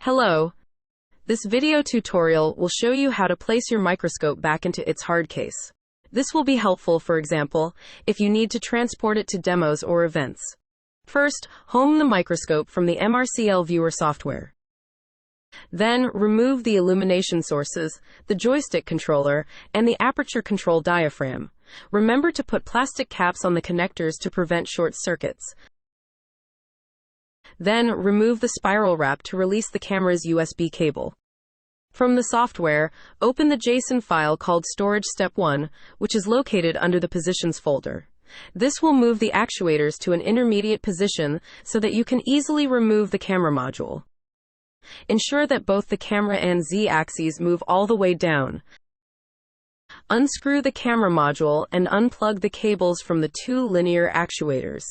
Hello. This video tutorial will show you how to place your microscope back into its hard case. This will be helpful, for example, if you need to transport it to demos or events. First, home the microscope from the MRCL viewer software. Then, remove the illumination sources, the joystick controller, and the aperture control diaphragm. Remember to put plastic caps on the connectors to prevent short circuits. Then, remove the spiral wrap to release the camera's USB cable. From the software, open the JSON file called Storage Step 1, which is located under the Positions folder. This will move the actuators to an intermediate position so that you can easily remove the camera module. Ensure that both the camera and Z-axes move all the way down. Unscrew the camera module and unplug the cables from the two linear actuators.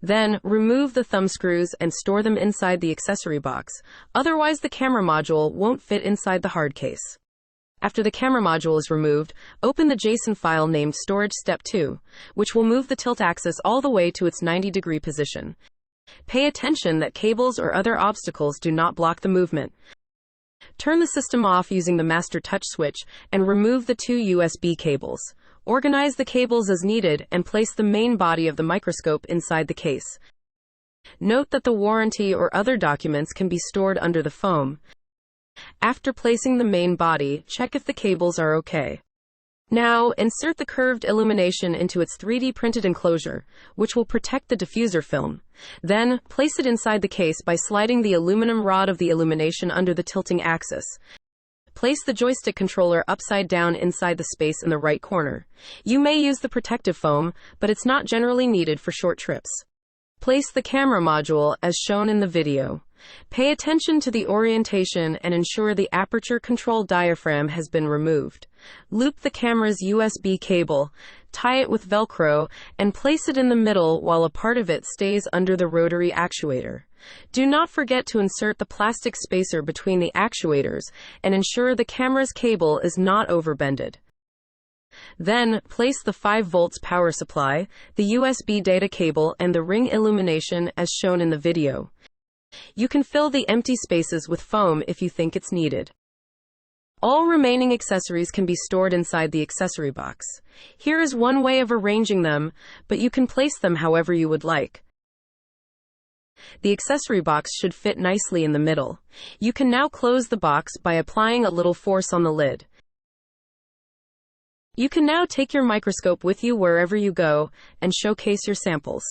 Then, remove the thumb screws and store them inside the accessory box, otherwise the camera module won't fit inside the hard case. After the camera module is removed, open the JSON file named Storage Step 2, which will move the tilt axis all the way to its 90-degree position. Pay attention that cables or other obstacles do not block the movement. Turn the system off using the master touch switch and remove the two USB cables. Organize the cables as needed and place the main body of the microscope inside the case. Note that the warranty or other documents can be stored under the foam. After placing the main body, check if the cables are okay. Now, insert the curved illumination into its 3D printed enclosure, which will protect the diffuser film. Then, place it inside the case by sliding the aluminum rod of the illumination under the tilting axis. Place the joystick controller upside down inside the space in the right corner. You may use the protective foam, but it's not generally needed for short trips. Place the camera module as shown in the video. Pay attention to the orientation and ensure the aperture control diaphragm has been removed. Loop the camera's USB cable, tie it with Velcro, and place it in the middle while a part of it stays under the rotary actuator. Do not forget to insert the plastic spacer between the actuators and ensure the camera's cable is not overbended. Then, place the 5 volts power supply, the USB data cable, and the ring illumination as shown in the video. You can fill the empty spaces with foam if you think it's needed. All remaining accessories can be stored inside the accessory box. Here is one way of arranging them, but you can place them however you would like. The accessory box should fit nicely in the middle. You can now close the box by applying a little force on the lid. You can now take your microscope with you wherever you go and showcase your samples.